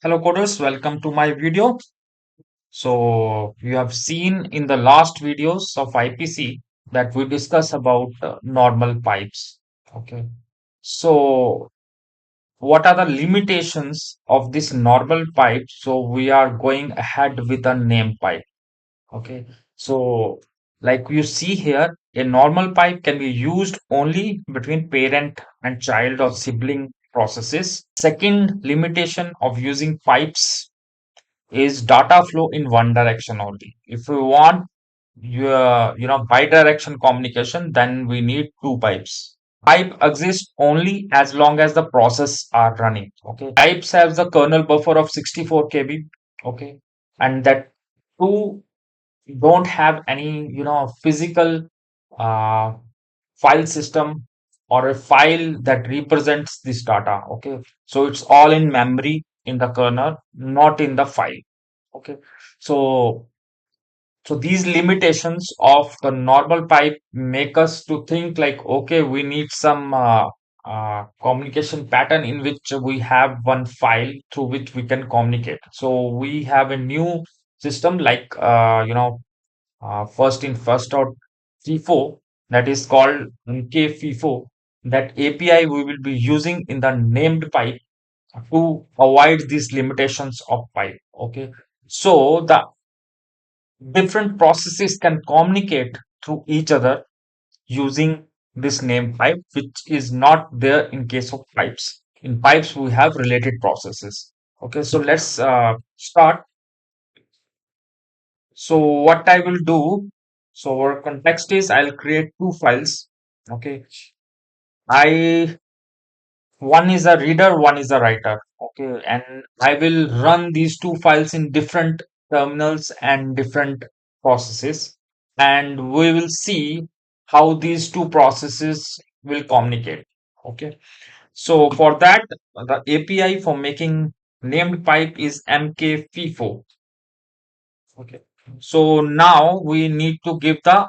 Hello coders, welcome to my video. So you have seen in the last videos of IPC that we discuss about normal pipes. Okay. So what are the limitations of this normal pipe? So we are going ahead with a name pipe. Okay. So like you see here, a normal pipe can be used only between parent and child or sibling processes. Second limitation of using pipes is data flow in one direction only. If we want bi-direction communication, then we need two pipes. Pipe exists only as long as the process are running. Okay. Pipes have the kernel buffer of 64 KB. Okay. And that two don't have any, physical uh, file system or a file that represents this data. Okay. So it's all in memory in the kernel, not in the file. Okay. So these limitations of the normal pipe make us to think like, okay, we need some communication pattern in which we have one file through which we can communicate. So we have a new system like, first in first out FIFO, that is called mkfifo. That API we will be using in the named pipe to avoid these limitations of pipe. Okay. So the different processes can communicate through each other using this name pipe, which is not there in case of pipes. In pipes, we have related processes. Okay, so let's start. So what I will do, so our context is I'll create two files. Okay, I one is a reader, one is a writer. Okay, and I will run these two files in different terminals and different processes, and we will see how these two processes will communicate. Okay, so for that, the API for making named pipe is mkfifo. Okay, so now we need to give the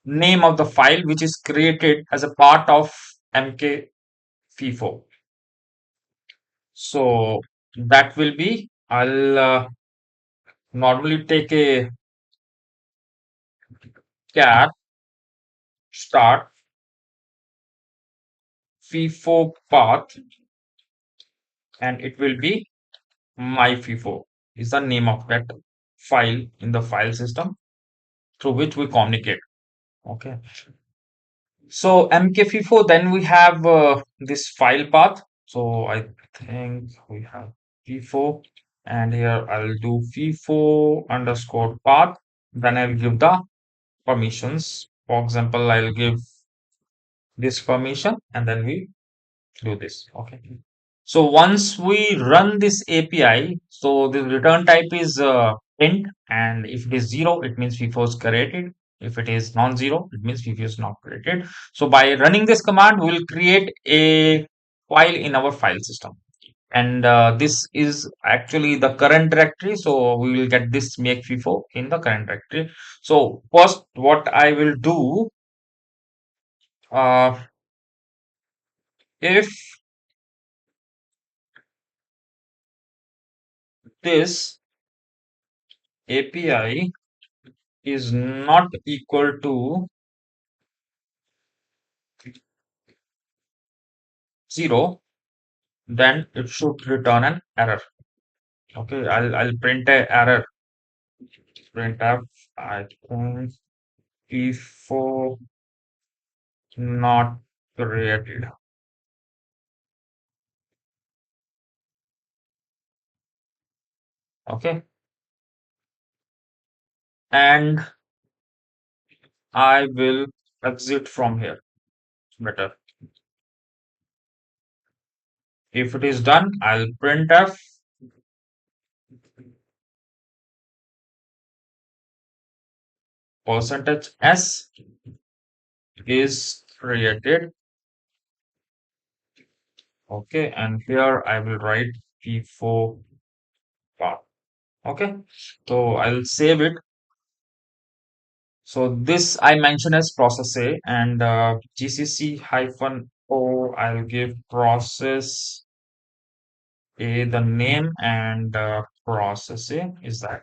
name of the file which is created as a part of mkfifo. So that will be, I'll normally take a cat start FIFO path, and it will be my FIFO is the name of that file in the file system through which we communicate. Okay. So mkfifo, then we have this file path. So I think we have FIFO, and here I'll do FIFO underscore path. Then I'll give the permissions. For example, I'll give this permission and then we do this. Okay. So once we run this API, so the return type is int, and if it is zero, it means FIFO is created. If it is non-zero, it means FIFO is not created. So by running this command, we'll create a file in our file system. And this is actually the current directory. So we will get this make FIFO in the current directory. So first, what I will do, uh, if this API is not equal to 0, then it should return an error. Okay, I'll print a error. Printf, I think before not created. Okay, and I will exit from here. Better. If it is done, I'll printf percentage s is created. Okay, and here I will write p4 part. Okay, so I'll save it. So this I mention as process A, and GCC hyphen O, I'll give process the name and processing is that.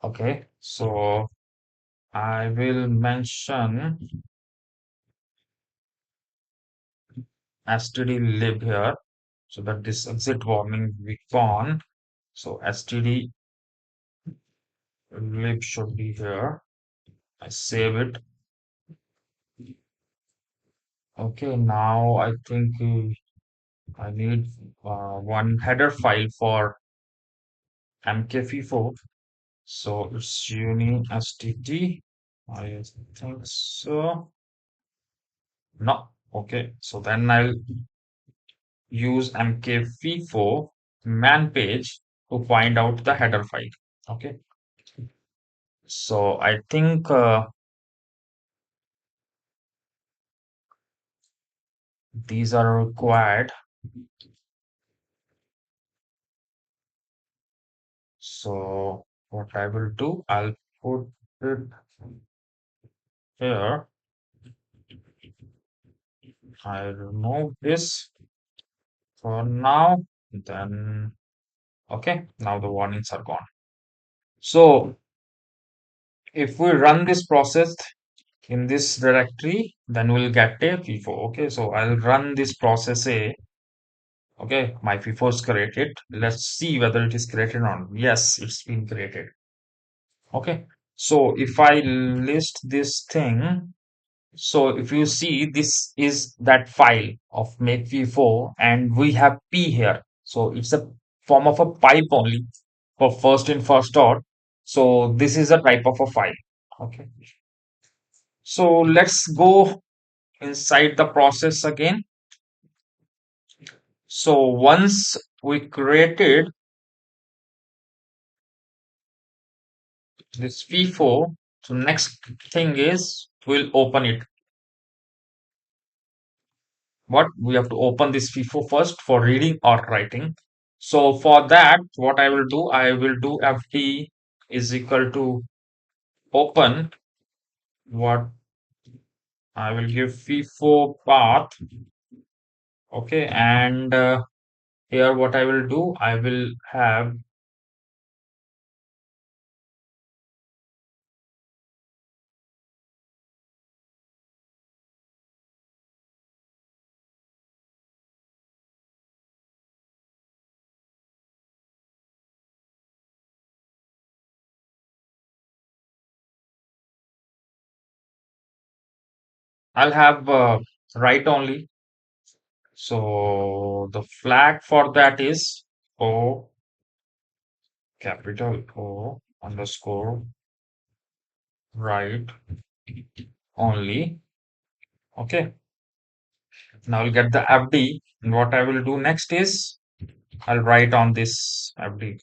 Okay, so I will mention std lib here so that this exit warning will be gone. So std lib should be here. I save it. Okay, now I think I need one header file for mkfifo. So it's uni.stt. I think so. No. Okay. So then I'll use mkfifo man page to find out the header file. Okay. So I think these are required. So what I will do, I'll put it here. I remove this for now. Then okay. Now the warnings are gone. So if we run this process in this directory, then we'll get a FIFO. Okay, so I'll run this process A. Okay, my FIFO is created. Let's see whether it is created or not. Yes, it's been created. Okay, so if I list this thing, so if you see, this is that file of make FIFO, and we have P here. So it's a form of a pipe only for first in first out. So this is a type of a file. Okay, so let's go inside the process again. So once we created this FIFO, so next thing is we'll open it. But we have to open this FIFO first for reading or writing. So for that, what I will do FT is equal to open. What I will give FIFO path. Okay, and here what I will do, I will have I'll have write only. So the flag for that is O, capital O underscore write only. Okay. Now I'll get the FD. And what I will do next is I'll write on this FD.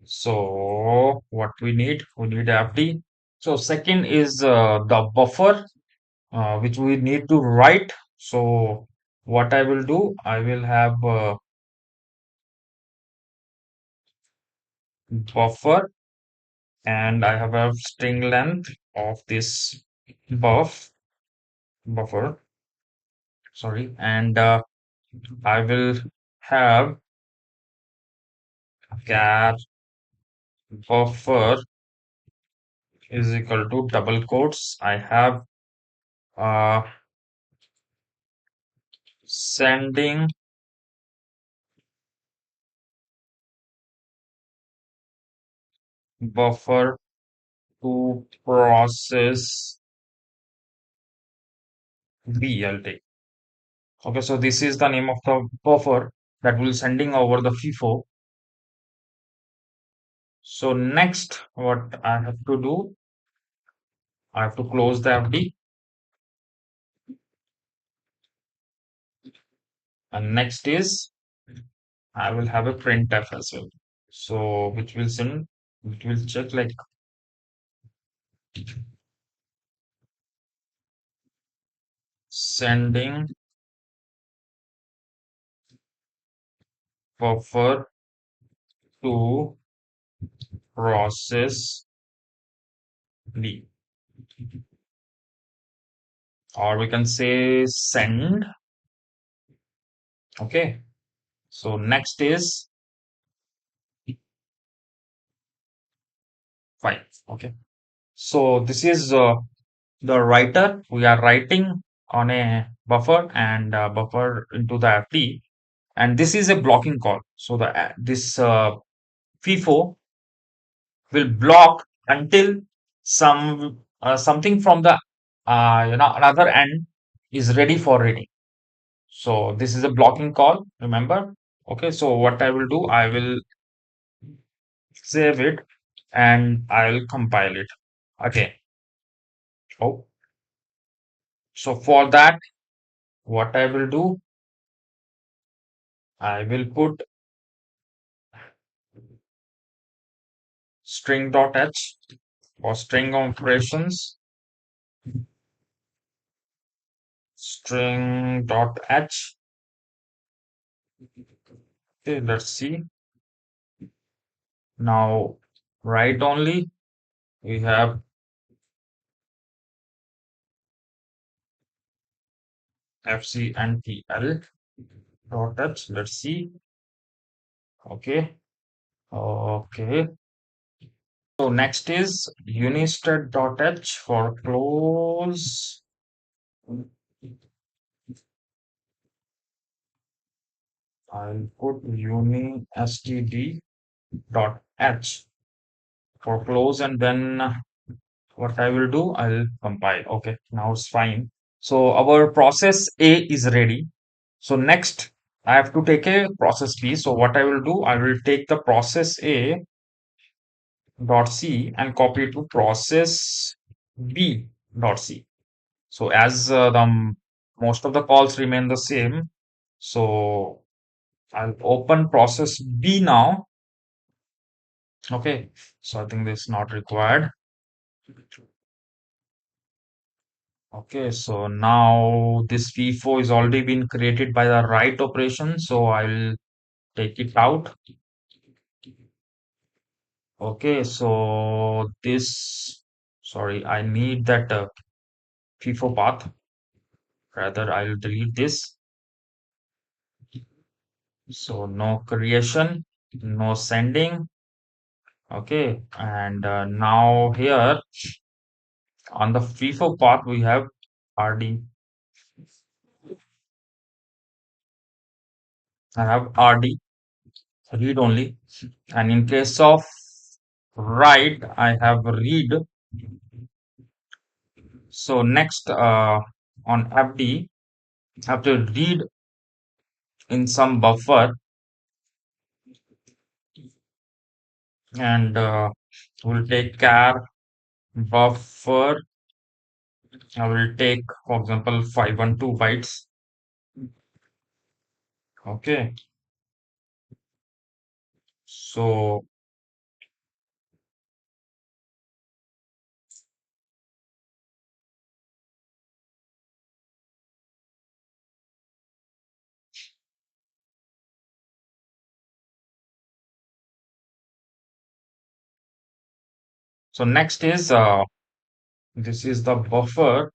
So what we need FD. So second is the buffer, which we need to write. So what I will do, I will have buffer, and I have a string length of this buffer, sorry, and I will have char buffer is equal to double quotes. I have uh, sending buffer to process BLT. Okay, so this is the name of the buffer that will sending over the FIFO. So next, what I have to do, I have to close the FD, and next is I will have a printf as well. So which will check like sending buffer to process B, or we can say send. Okay, So next is fine. Okay. So this is the writer. We are writing on a buffer and buffer into the FD, and this is a blocking call. So the this FIFO will block until something from the another end is ready for reading. So this is a blocking call, remember? Okay, so what I will do, I will save it and I will compile it again. Oh, so for that, what I will do, I will put string.h for string operations, string.h. Okay, let's see. Now, write only, we have fc and tl dot h. Let's see. Okay, okay. So next is unisted.h for close. I'll put unistd dot h for close, and then what I will do, I'll compile. Okay, now it's fine. So our process A is ready. So next I have to take a process B. So what I will do, I will take the process A dot C and copy it to process B dot C. So as most of the calls remain the same, so I'll open process B now. Okay, so I think this is not required. Okay, so now this FIFO is already been created by the write operation, so I'll take it out. Okay, so this, sorry, I need that FIFO path. Rather, I'll delete this. So no creation, no sending. Okay, and now here on the FIFO path we have RD. I have RD, read only, and in case of write, I have read. So next on FD, have to read in some buffer and we'll take char buffer. I will take, for example, 512 bytes. Okay, so next is this is the buffer,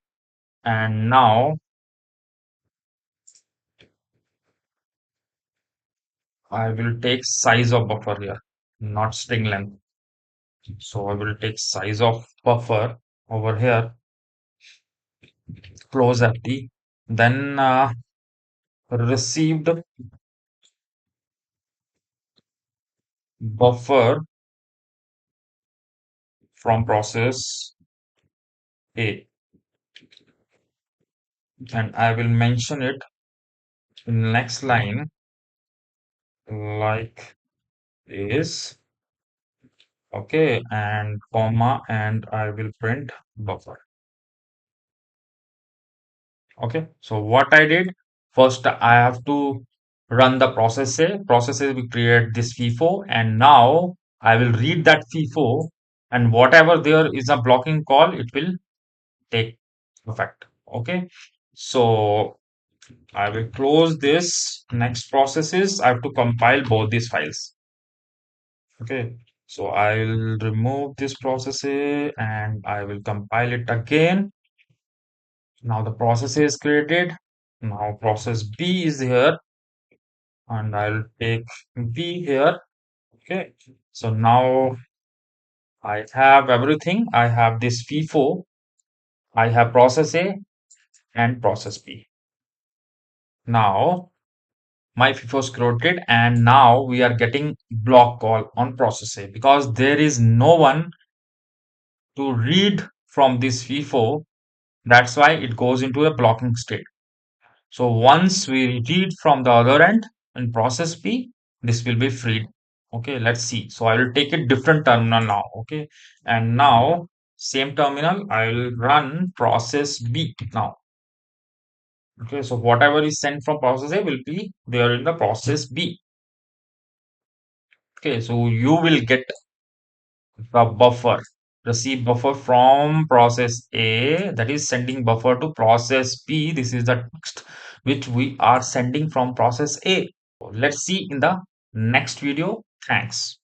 and now I will take size of buffer here, not string length. So I will take size of buffer over here, close FD, then received buffer from process A, and I will mention it in next line like this. Okay, and comma, and I will print buffer. Okay, so what I did first, I have to run the process A. Process A will create this FIFO, and now I will read that FIFO, and whatever there is a blocking call, it will take effect. Okay, so I will close this. Next process is I have to compile both these files. Okay, so I will remove this process A and I will compile it again. Now the process A is created. Now process B is here. and I'll take B here. Okay, so now I have everything. I have this FIFO, I have process A and process B. Now my FIFO is created, and now we are getting block call on process A because there is no one to read from this FIFO. That's why it goes into a blocking state. So once we read from the other end in process B, this will be freed. Okay, let's see. So I will take a different terminal now. Okay, and now same terminal, I will run process B now. Okay, so whatever is sent from process A will be there in the process B. Okay, so you will get the buffer, receive buffer from process A, that is sending buffer to process B. This is the text which we are sending from process A. Let's see in the next video. Thanks.